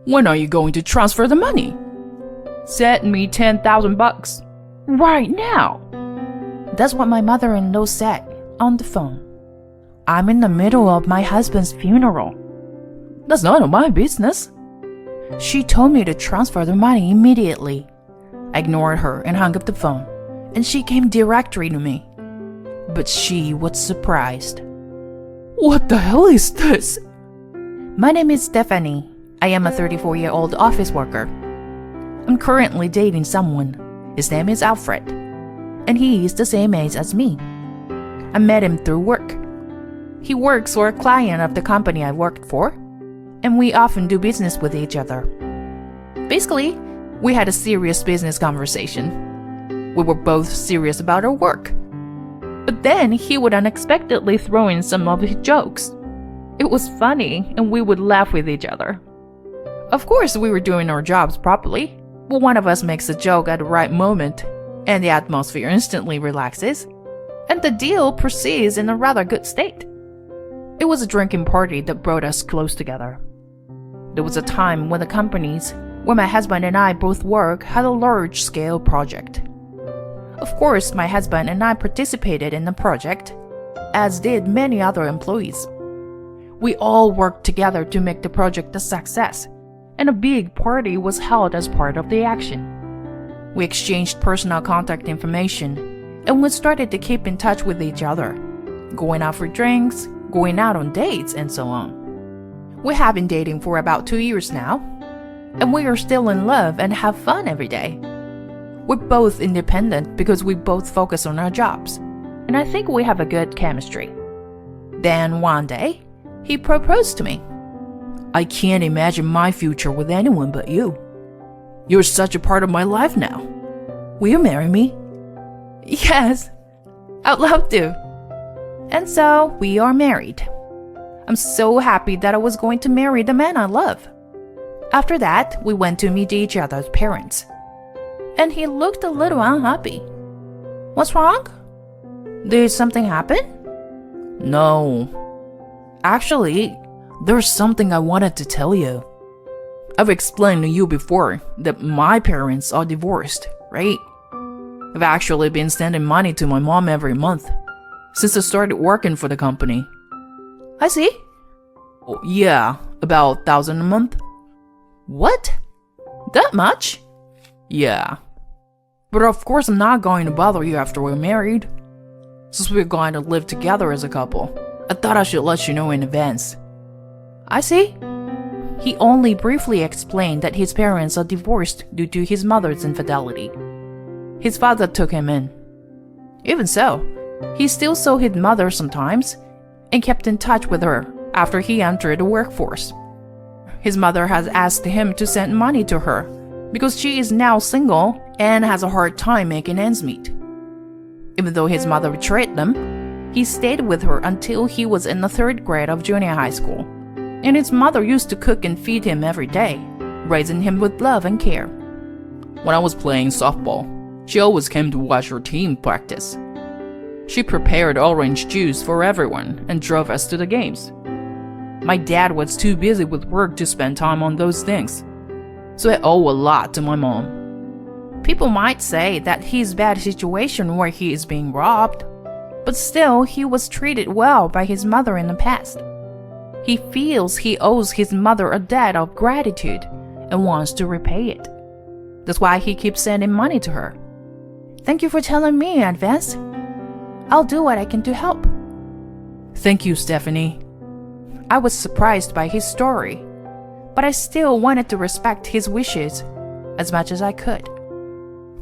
When are you going to transfer the money? Send me 10,000 bucks. Right now. That's what my mother-in-law said on the phone. I'm in the middle of my husband's funeral. That's none of my business. She told me to transfer the money immediately. I ignored her and hung up the phone, and she came directly to me. But she was surprised. What the hell is this? My name is Stephanie. I am a 34-year-old office worker. I'm currently dating someone. His name is Alfred, and he is the same age as me. I met him through work. He works for a client of the company I worked for, and we often do business with each other. Basically, we had a serious business conversation. We were both serious about our work. But then he would unexpectedly throw in some of his jokes. It was funny, and we would laugh with each other. Of course, we were doing our jobs properly, but one of us makes a joke at the right moment, and the atmosphere instantly relaxes, and the deal proceeds in a rather good state. It was a drinking party that brought us close together. There was a time when the companies where my husband and I both work had a large-scale project. Of course, my husband and I participated in the project, as did many other employees. We all worked together to make the project a success, and a big party was held as part of the action. We exchanged personal contact information, and we started to keep in touch with each other, going out for drinks, going out on dates, and so on. We have been dating for about 2 years now, and we are still in love and have fun every day. We're both independent because we both focus on our jobs, and I think we have a good chemistry. Then one day, he proposed to me. I can't imagine my future with anyone but you. You're such a part of my life now. Will you marry me? Yes, I'd love to. And so we are married. I'm so happy that I was going to marry the man I love. After that, we went to meet each other's parents, and he looked a little unhappy. What's wrong? Did something happen? No. Actually, there's something I wanted to tell you. I've explained to you before that my parents are divorced, right? I've actually been sending money to my mom every month since I started working for the company. I see. Oh, yeah, about 1,000 a month. What? That much? Yeah. But of course I'm not going to bother you after we're married. Since we're going to live together as a couple, I thought I should let you know in advance. I see. He only briefly explained that his parents are divorced due to his mother's infidelity. His father took him in. Even so, he still saw his mother sometimes and kept in touch with her after he entered the workforce. His mother has asked him to send money to her because she is now single and has a hard time making ends meet. Even though his mother betrayed them, he stayed with her until he was in the 3rd grade of junior high school, and his mother used to cook and feed him every day, raising him with love and care. When I was playing softball, she always came to watch her team practice. She prepared orange juice for everyone and drove us to the games. My dad was too busy with work to spend time on those things, so I owe a lot to my mom. People might say that his bad situation where he is being robbed, but still he was treated well by his mother in the past. He feels he owes his mother a debt of gratitude and wants to repay it. That's why he keeps sending money to her. Thank you for telling me in advance. I'll do what I can to help. Thank you, Stephanie. I was surprised by his story, but I still wanted to respect his wishes as much as I could.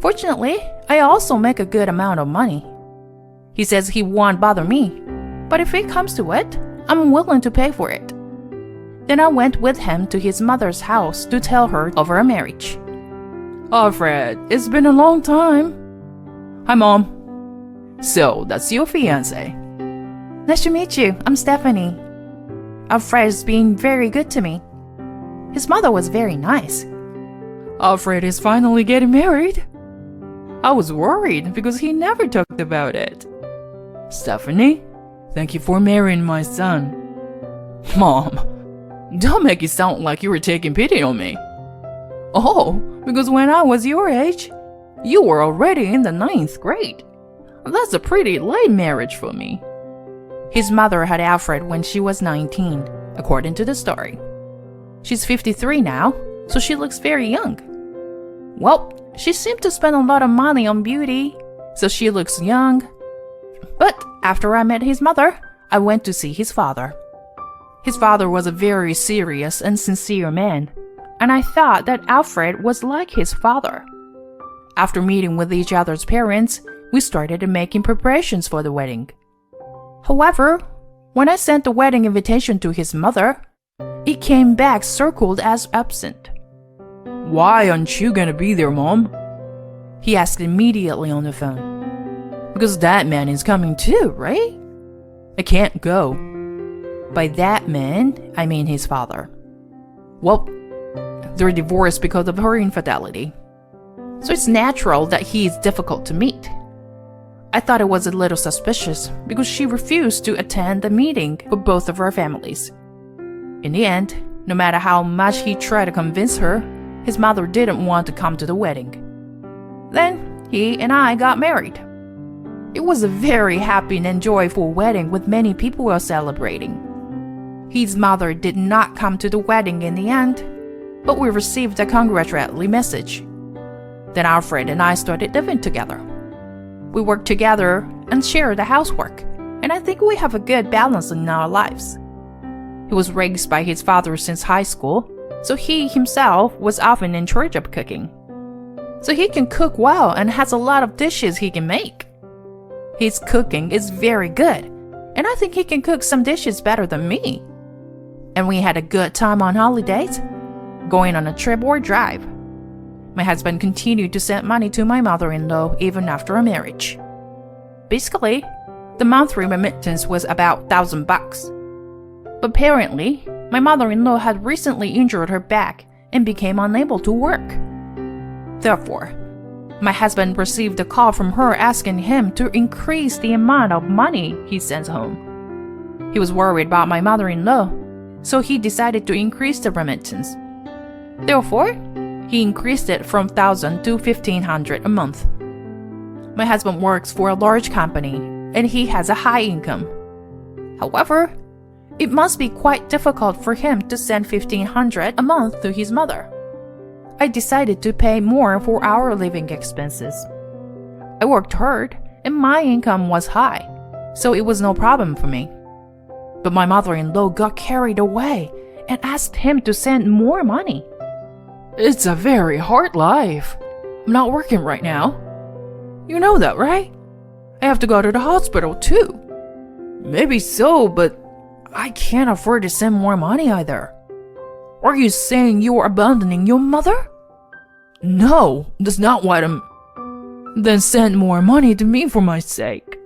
Fortunately, I also make a good amount of money. He says he won't bother me, but if it comes to it, I'm willing to pay for it. Then I went with him to his mother's house to tell her of our marriage. Alfred, it's been a long time. Hi, Mom. So, that's your fiancé. Nice to meet you. I'm Stephanie. Alfred's been very good to me. His mother was very nice. Alfred is finally getting married. I was worried because he never talked about it. Stephanie, thank you for marrying my son. Mom, Don't make it sound like you were taking pity on me. Oh, because when I was your age, you were already in the ninth grade. That's a pretty late marriage for me. His mother had Alfred when she was 19, according to the story. She's 53 now, so she looks very young. Well, she seemed to spend a lot of money on beauty, so she looks young. But after I met his mother, I went to see his father. His father was a very serious and sincere man, and I thought that Alfred was like his father. After meeting with each other's parents, we started making preparations for the wedding. However, when I sent the wedding invitation to his mother, it came back circled as absent. Why aren't you gonna be there, Mom? He asked immediately on the phone. Because that man is coming too, right? I can't go. By that man, I mean his father. Well, they're divorced because of her infidelity. So it's natural that he is difficult to meet. I thought it was a little suspicious because she refused to attend the meeting for both of our families. In the end, no matter how much he tried to convince her, his mother didn't want to come to the wedding. Then he and I got married. It was a very happy and joyful wedding with many people celebrating. His mother did not come to the wedding in the end, but we received a congratulatory message. Then Alfred and I started living together. We worked together and shared the housework, and I think we have a good balance in our lives. He was raised by his father since high school, so he himself was often in charge of cooking. So he can cook well and has a lot of dishes he can make. His cooking is very good, and I think he can cook some dishes better than me. And we had a good time on holidays, going on a trip or drive. My husband continued to send money to my mother-in-law even after our marriage. Basically, the monthly remittance was about $1,000. But apparently, my mother-in-law had recently injured her back and became unable to work. Therefore, my husband received a call from her asking him to increase the amount of money he sends home. He was worried about my mother-in-law, so he decided to increase the remittance. Therefore, he increased it from $1,000 to $1,500 a month. My husband works for a large company, and he has a high income. However, it must be quite difficult for him to send $1,500 a month to his mother. I decided to pay more for our living expenses. I worked hard, and my income was high, so it was no problem for me. But my mother-in-law got carried away and asked him to send more money. It's a very hard life. I'm not working right now. You know that, right? I have to go to the hospital too. Maybe so, but I can't afford to send more money either. Are you saying you're abandoning your mother? No, that's not what I'm... Then send more money to me for my sake.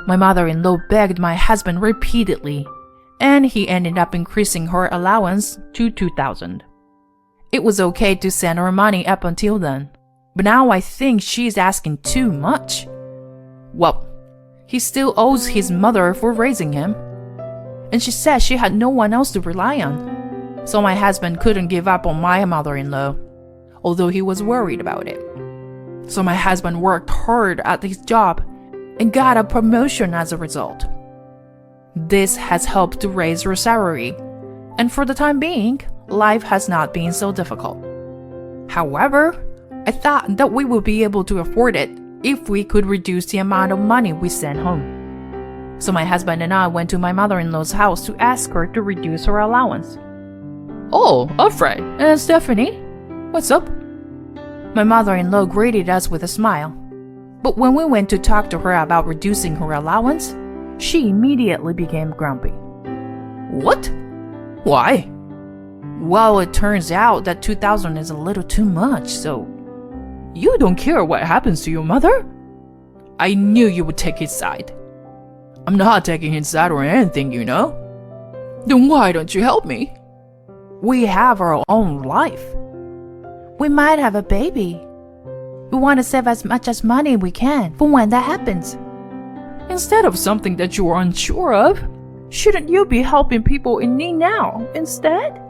My mother-in-law begged my husband repeatedly, and he ended up increasing her allowance to $2,000. It was okay to send her money up until then, but now I think she's asking too much. Well, he still owes his mother for raising him, and she said she had no one else to rely on, so my husband couldn't give up on my mother-in-law, although he was worried about it. So my husband worked hard at his job and got a promotion as a result. This has helped to raise her salary, and for the time being, life has not been so difficult. However, I thought that we would be able to afford it if we could reduce the amount of money we sent home. So my husband and I went to my mother-in-law's house to ask her to reduce her allowance. Oh, Alfred and Stephanie, what's up? My mother-in-law greeted us with a smile. But when we went to talk to her about reducing her allowance, she immediately became grumpy. What? Why? Well, it turns out that $2,000 is a little too much, so... You don't care what happens to your mother? I knew you would take his side. I'm not taking his side or anything, you know? Then why don't you help me? We have our own life. We might have a baby. We want to save as much as money we can for when that happens. Instead of something that you are unsure of, Shouldn't you be helping people in need now instead?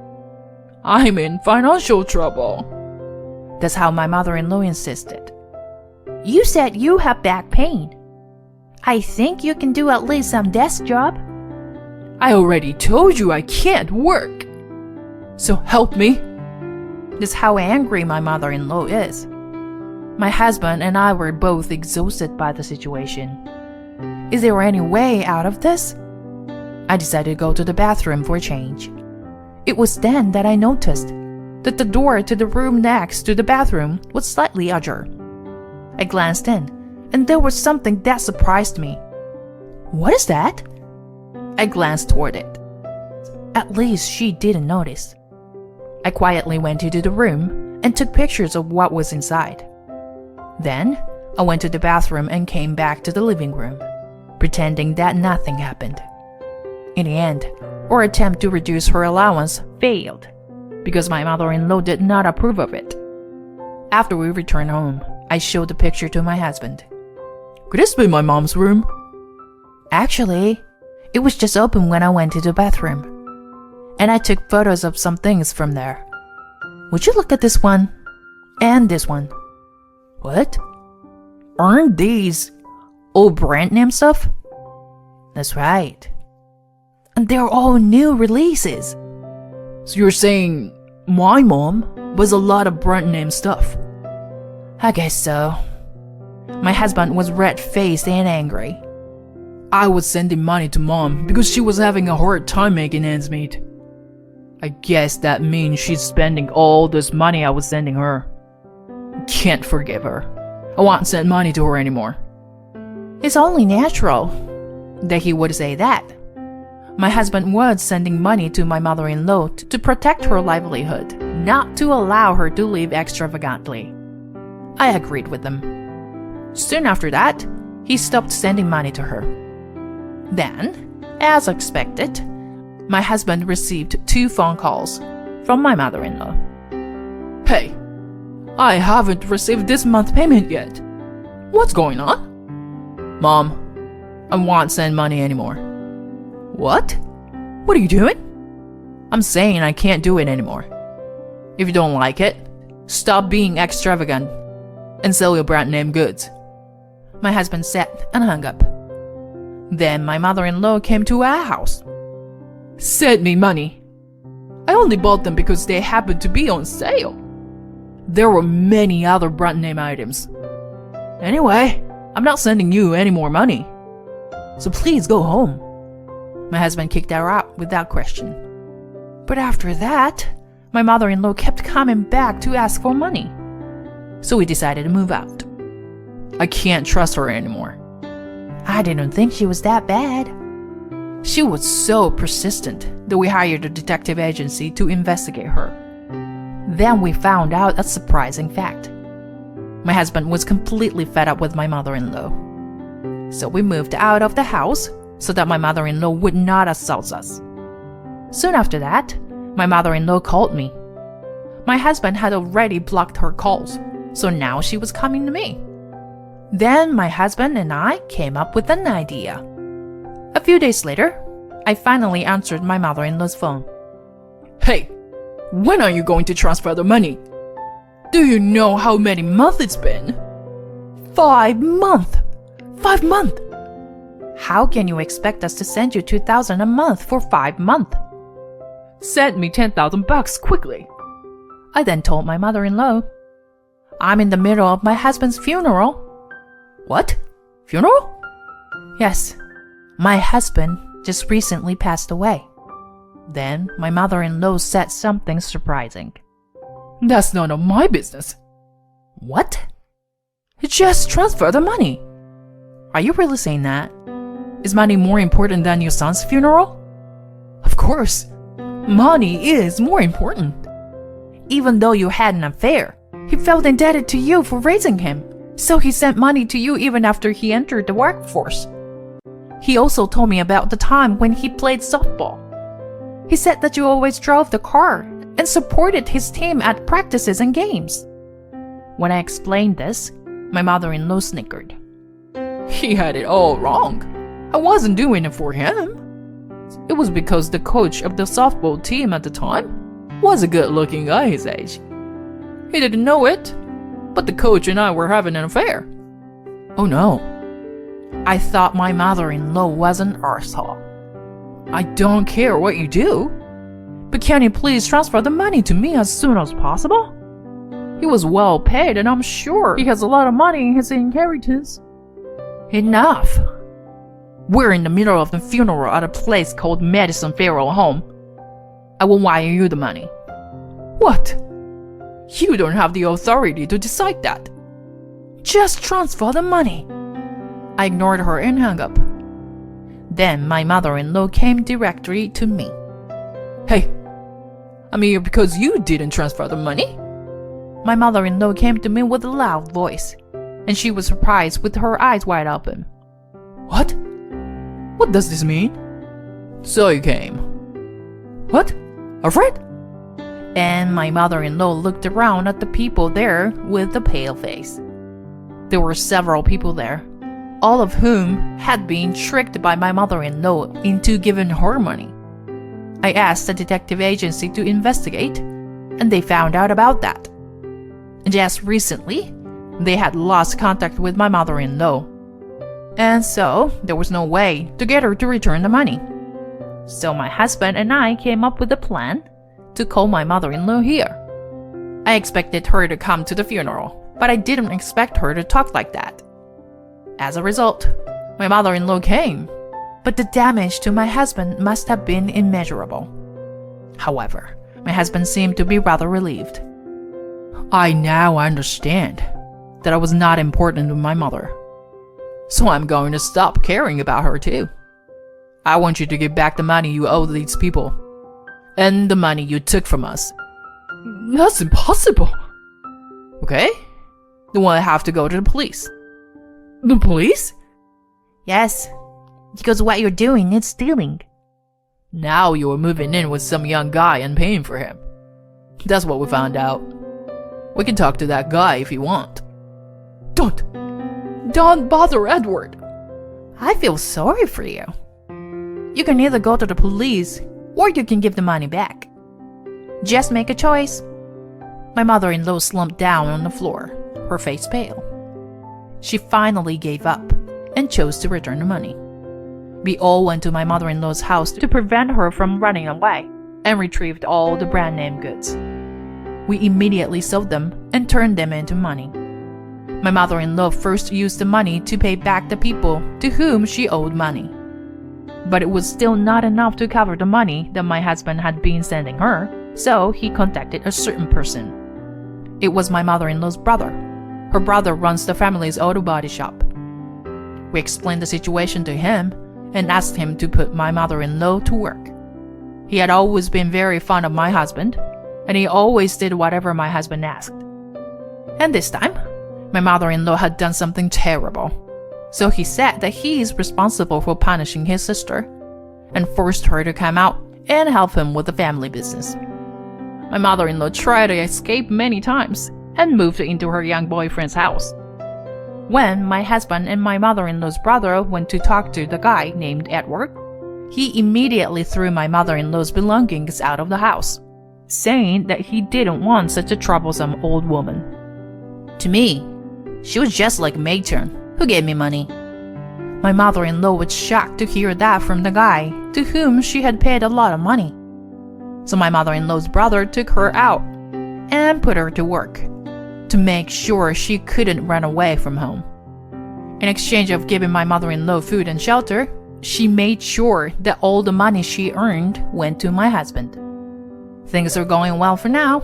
I'm in financial trouble. That's how my mother-in-law insisted. You said you have back pain. I think you can do at least some desk job. I already told you I can't work. So help me. That's how angry my mother-in-law is. My husband and I were both exhausted by the situation. Is there any way out of this? I decided to go to the bathroom for a change. It was then that I noticed that the door to the room next to the bathroom was slightly ajar. I glanced in, and there was something that surprised me. What is that? I glanced toward it. At least she didn't notice. I quietly went into the room and took pictures of what was inside. Then, I went to the bathroom and came back to the living room, pretending that nothing happened. In the end, our attempt to reduce her allowance failed because my mother-in-law did not approve of it. After we returned home, I showed the picture to my husband. Could this be my mom's room? Actually, it was just open when I went to the bathroom, and I took photos of some things from there. Would you look at this one and this one? What? Aren't these all brand name stuff? That's right. And they're all new releases. So you're saying my mom buys a lot of brand name stuff? I guess so. My husband was red-faced and angry. I was sending money to mom because she was having a hard time making ends meet. I guess that means she's spending all this money I was sending her. I can't forgive her. I won't send money to her anymore. It's only natural that he would say that. My husband was sending money to my mother-in-law to protect her livelihood, not to allow her to live extravagantly. I agreed with him. Soon after that, he stopped sending money to her. Then, as expected, my husband received 2 phone calls from my mother-in-law. Hey, I haven't received this month's payment yet. What's going on? Mom, I won't send money anymore. What? What are you doing? I'm saying I can't do it anymore. If you don't like it, stop being extravagant and sell your brand name goods. My husband said and hung up. Then my mother-in-law came to our house. Send me money. I only bought them because they happened to be on sale. There were many other brand name items. Anyway, I'm not sending you any more money. So please go home. My husband kicked her out without question. But after that, my mother-in-law kept coming back to ask for money. So we decided to move out. I can't trust her anymore. I didn't think she was that bad. She was so persistent that we hired a detective agency to investigate her. Then we found out a surprising fact. My husband was completely fed up with my mother-in-law. So we moved out of the house so that my mother-in-law would not assault us. Soon after that, my mother-in-law called me. My husband had already blocked her calls, so now she was coming to me. Then my husband and I came up with an idea. A few days later, I finally answered my mother-in-law's phone. Hey, when are you going to transfer the money? Do you know how many months it's been? 5 months! 5 months! How can you expect us to send you $2,000 a month for 5 months? Send me $10,000 quickly. I then told my mother-in-law. I'm in the middle of my husband's funeral. What? Funeral? Yes. My husband just recently passed away. Then my mother-in-law said something surprising. That's none of my business. What? Just transfer the money. Are you really saying that? Is money more important than your son's funeral? Of course. Money is more important. Even though you had an affair, he felt indebted to you for raising him, so he sent money to you even after he entered the workforce. He also told me about the time when he played softball. He said that you always drove the car and supported his team at practices and games. When I explained this, my mother-in-law snickered. He had it all wrong. I wasn't doing it for him. It was because the coach of the softball team at the time was a good-looking guy his age. He didn't know it, but the coach and I were having an affair. Oh no. I thought my mother-in-law was an arsehole. I don't care what you do, but can you please transfer the money to me as soon as possible? He was well paid and I'm sure he has a lot of money in his inheritance. Enough. We're in the middle of the funeral at a place called Madison Funeral Home. I will wire you the money. What? You don't have the authority to decide that. Just transfer the money. I ignored her and hung up. Then my mother-in-law came directly to me. Hey, I'm here because you didn't transfer the money. My mother-in-law came to me with a loud voice, and she was surprised with her eyes wide open. What? What does this mean? So you came. What? Afraid? And my mother-in-law looked around at the people there with a pale face. There were several people there, all of whom had been tricked by my mother-in-law into giving her money. I asked the detective agency to investigate, and they found out about that. Just recently, they had lost contact with my mother-in-law, and so there was no way to get her to return the money. So my husband and I came up with a plan to call my mother-in-law here. I expected her to come to the funeral, but I didn't expect her to talk like that. As a result, my mother-in-law came, but the damage to my husband must have been immeasurable. However, my husband seemed to be rather relieved. I now understand that I was not important to my mother. So I'm going to stop caring about her too. I want you to give back the money you owe these people. And the money you took from us. That's impossible. Okay? Then we'll have to go to the police. The police? Yes, because what you're doing is stealing. Now you're moving in with some young guy and paying for him. That's what we found out. We can talk to that guy if you want. Don't bother Edward. I feel sorry for you. You can either go to the police or you can give the money back. Just make a choice. My mother-in-law slumped down on the floor, her face pale. She finally gave up and chose to return the money. We all went to my mother-in-law's house to prevent her from running away and retrieved all the brand name goods. We immediately sold them and turned them into money. My mother-in-law first used the money to pay back the people to whom she owed money. But it was still not enough to cover the money that my husband had been sending her, so he contacted a certain person. It was my mother-in-law's brother. Her brother runs the family's auto body shop. We explained the situation to him and asked him to put my mother-in-law to work. He had always been very fond of my husband, and he always did whatever my husband asked. And this time, my mother-in-law had done something terrible. So he said that he is responsible for punishing his sister and forced her to come out and help him with the family business. My mother-in-law tried to escape many times and moved into her young boyfriend's house. When my husband and my mother-in-law's brother went to talk to the guy named Edward, he immediately threw my mother-in-law's belongings out of the house, saying that he didn't want such a troublesome old woman. To me, she was just like a matron who gave me money. My mother-in-law was shocked to hear that from the guy to whom she had paid a lot of money. So my mother-in-law's brother took her out and put her to work to make sure she couldn't run away from home. In exchange of giving my mother-in-law food and shelter, she made sure that all the money she earned went to my husband. Things are going well for now,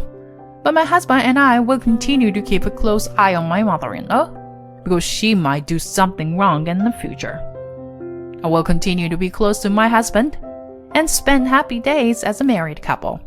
but my husband and I will continue to keep a close eye on my mother-in-law because she might do something wrong in the future. I will continue to be close to my husband and spend happy days as a married couple.